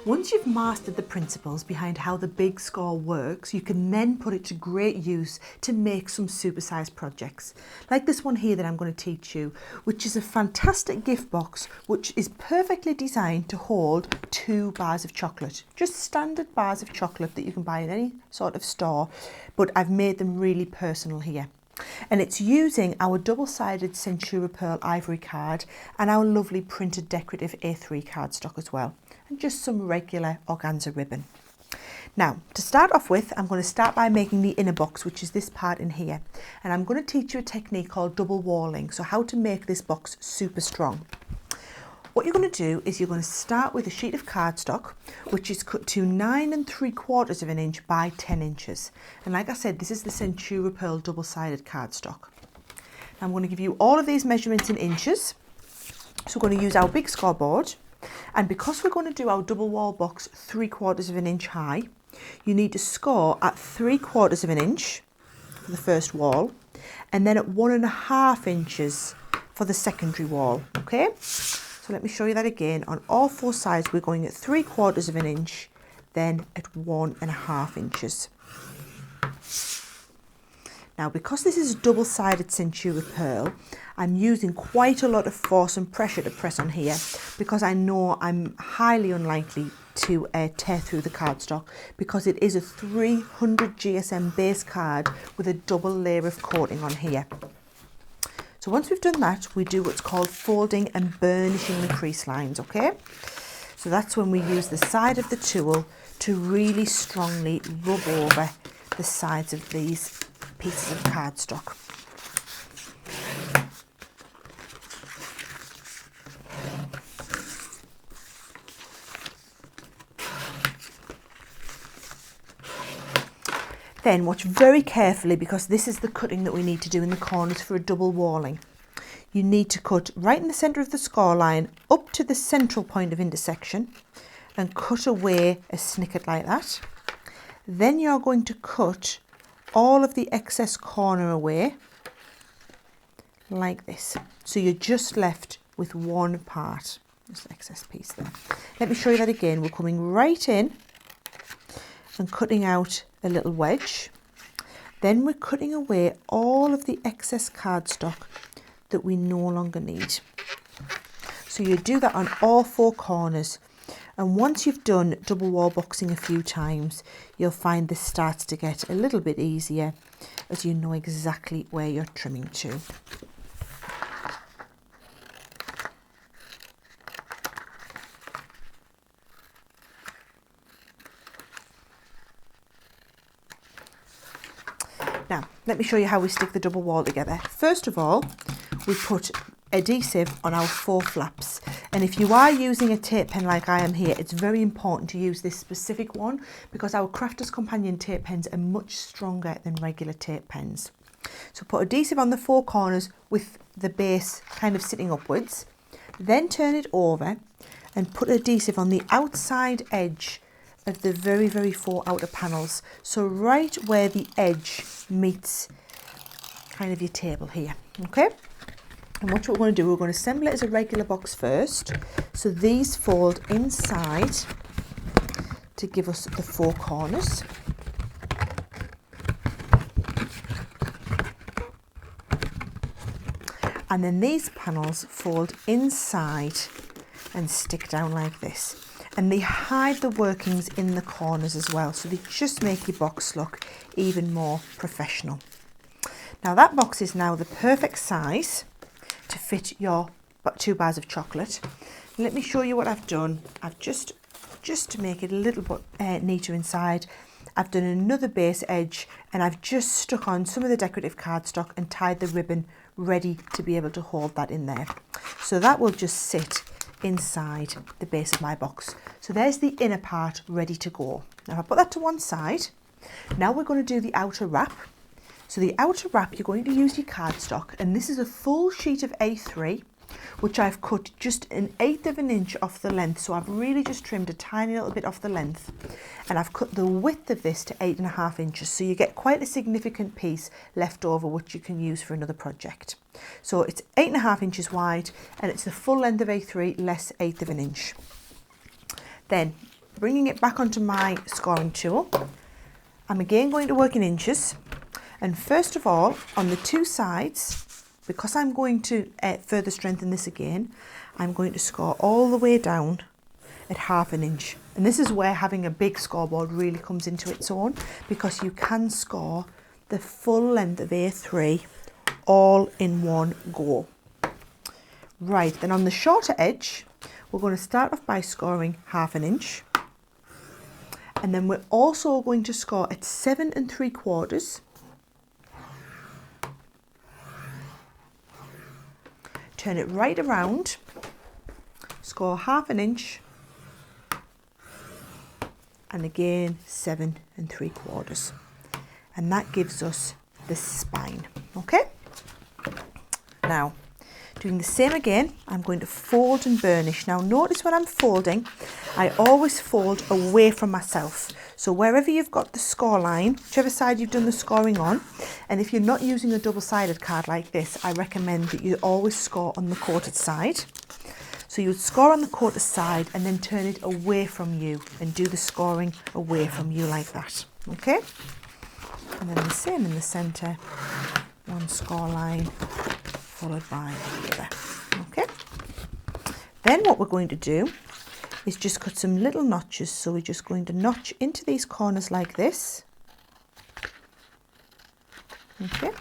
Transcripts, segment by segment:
Once you've mastered the principles behind how the big score works, you can then put it to great use to make some supersized projects. Like this one here that I'm going to teach you, which is a fantastic gift box which is perfectly designed to hold 2 bars of chocolate. Just standard bars of chocolate that you can buy in any sort of store, but I've made them really personal here. And it's using our double-sided Centura Pearl ivory card and our lovely printed decorative A3 cardstock as well, and just some regular organza ribbon. Now, to start off with, I'm going to start by making the inner box, which is this part in here, and I'm going to teach you a technique called double walling, so how to make this box super strong. What you're going to do is you're going to start with a sheet of cardstock, which is cut to 9 3/4 of an inch by 10 inches. And like I said, this is the Centura Pearl double-sided cardstock. I'm going to give you all of these measurements in inches. So we're going to use our big scoreboard. And because we're going to do our double wall box 3/4 of an inch high, you need to score at 3/4 of an inch for the first wall, and then at 1.5 inches for the secondary wall, okay? So let me show you that again. On all 4 sides, we're going at 3/4 of an inch, then at 1.5 inches. Now, because this is a double-sided Centura Pearl, I'm using quite a lot of force and pressure to press on here because I know I'm highly unlikely to tear through the cardstock because it is a 300 GSM base card with a double layer of coating on here. So once we've done that, we do what's called folding and burnishing the crease lines, okay? So that's when we use the side of the tool to really strongly rub over the sides of these pieces of cardstock. Then watch very carefully because this is the cutting that we need to do in the corners for a double walling. You need to cut right in the centre of the score line up to the central point of intersection and cut away a snicket like that. Then you're going to cut all of the excess corner away like this. So you're just left with one part. Just the excess piece there. Let me show you that again. We're coming right in and cutting out a little wedge. Then we're cutting away all of the excess cardstock that we no longer need. So you do that on all 4 corners. And once you've done double wall boxing a few times, you'll find this starts to get a little bit easier as you know exactly where you're trimming to. Now, let me show you how we stick the double wall together. First of all, we put adhesive on our 4 flaps. And if you are using a tape pen like I am here, it's very important to use this specific one because our Crafter's Companion tape pens are much stronger than regular tape pens. So put adhesive on the 4 corners with the base kind of sitting upwards. Then turn it over and put adhesive on the outside edge of the very 4 outer panels. So right where the edge meets kind of your table here, okay? And what we're going to do, we're going to assemble it as a regular box first. So these fold inside to give us the 4 corners. And then these panels fold inside and stick down like this. And they hide the workings in the corners as well. So they just make your box look even more professional. Now that box is now the perfect size to fit your 2 bars of chocolate. Let me show you what I've done. I've just to make it a little bit neater inside, I've done another base edge and I've just stuck on some of the decorative cardstock and tied the ribbon ready to be able to hold that in there. So that will just sit inside the base of my box. So there's the inner part ready to go. Now if I put that to one side, now we're going to do the outer wrap. So the outer wrap, you're going to use your cardstock, and this is a full sheet of A3, which I've cut just 1/8 of an inch off the length. So I've really just trimmed a tiny little bit off the length, and I've cut the width of this to 8.5 inches. So you get quite a significant piece left over, which you can use for another project. So it's 8.5 inches wide, and it's the full length of A3 less 1/8 of an inch. Then bringing it back onto my scoring tool, I'm again going to work in inches. And first of all, on the two sides, because I'm going to further strengthen this again, I'm going to score all the way down at 1/2 inch. And this is where having a big scoreboard really comes into its own, because you can score the full length of A3 all in one go. Right, then on the shorter edge, we're going to start off by scoring 1/2 inch. And then we're also going to score at 7 3/4. Turn it right around, score 1/2 inch, and again 7 3/4. And that gives us the spine, okay? Now, doing the same again, I'm going to fold and burnish. Now notice when I'm folding, I always fold away from myself. So wherever you've got the score line, whichever side you've done the scoring on, and if you're not using a double-sided card like this, I recommend that you always score on the quoted side. So you would score on the quoted side and then turn it away from you and do the scoring away from you like that, okay? And then the same in the centre, one score line followed by the other, okay? Then what we're going to do is just cut some little notches. So we're just going to notch into these corners like this, okay?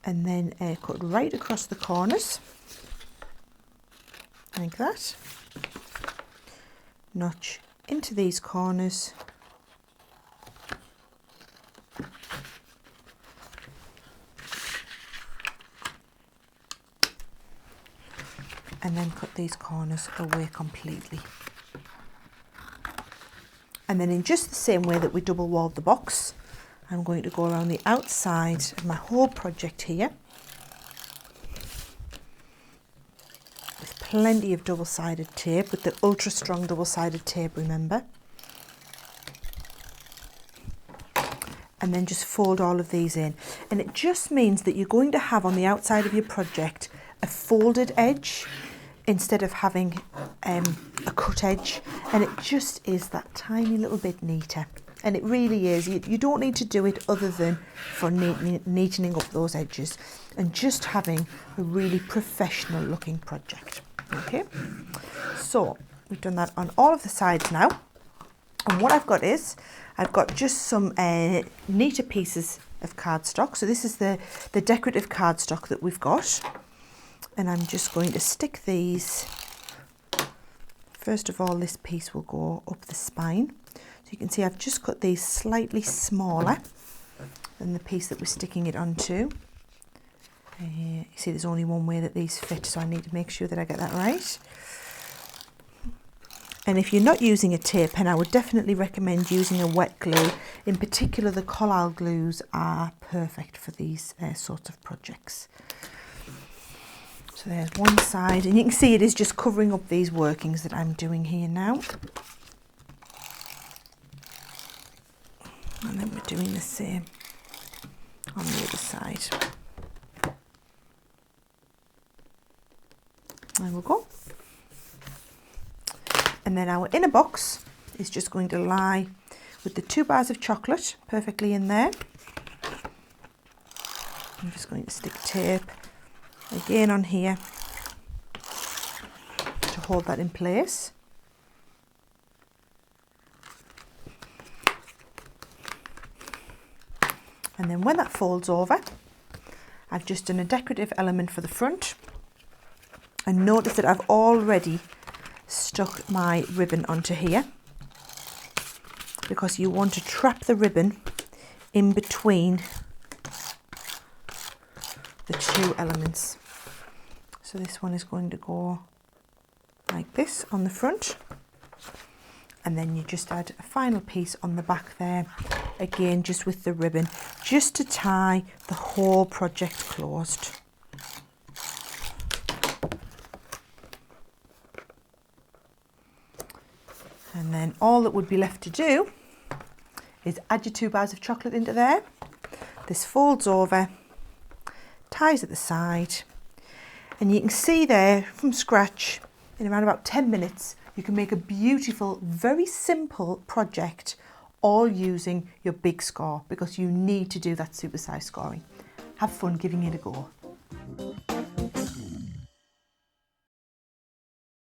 And then cut right across the corners like that. Notch into these corners. And then cut these corners away completely. And then in just the same way that we double walled the box, I'm going to go around the outside of my whole project here with plenty of double-sided tape, with the ultra strong double-sided tape, remember. And then just fold all of these in. And it just means that you're going to have on the outside of your project a folded edge instead of having a cut edge, and it just is that tiny little bit neater. And it really is. You don't need to do it other than for neatening up those edges and just having a really professional looking project. Okay, so we've done that on all of the sides now, and what I've got is I've got just some neater pieces of cardstock. So this is the decorative cardstock that we've got. And I'm just going to stick these. First of all, this piece will go up the spine. So you can see I've just cut these slightly smaller than the piece that we're sticking it onto. You see there's only one way that these fit, so I need to make sure that I get that right. And if you're not using a tape pen, I would definitely recommend using a wet glue. In particular, the collal glues are perfect for these sorts of projects. So there's one side, and you can see it is just covering up these workings that I'm doing here now. And then we're doing the same on the other side. There we go. And then our inner box is just going to lie with the 2 bars of chocolate perfectly in there. I'm just going to stick tape again on here to hold that in place. And then when that folds over, I've just done a decorative element for the front. And notice that I've already stuck my ribbon onto here, because you want to trap the ribbon in between the two elements. So this one is going to go like this on the front, and then you just add a final piece on the back there, again just with the ribbon, just to tie the whole project closed. And then all that would be left to do is add your 2 bars of chocolate into there. This folds over, ties at the side, and you can see there from scratch in around about 10 minutes you can make a beautiful, very simple project all using your big score, because you need to do that supersized scoring. Have fun giving it a go.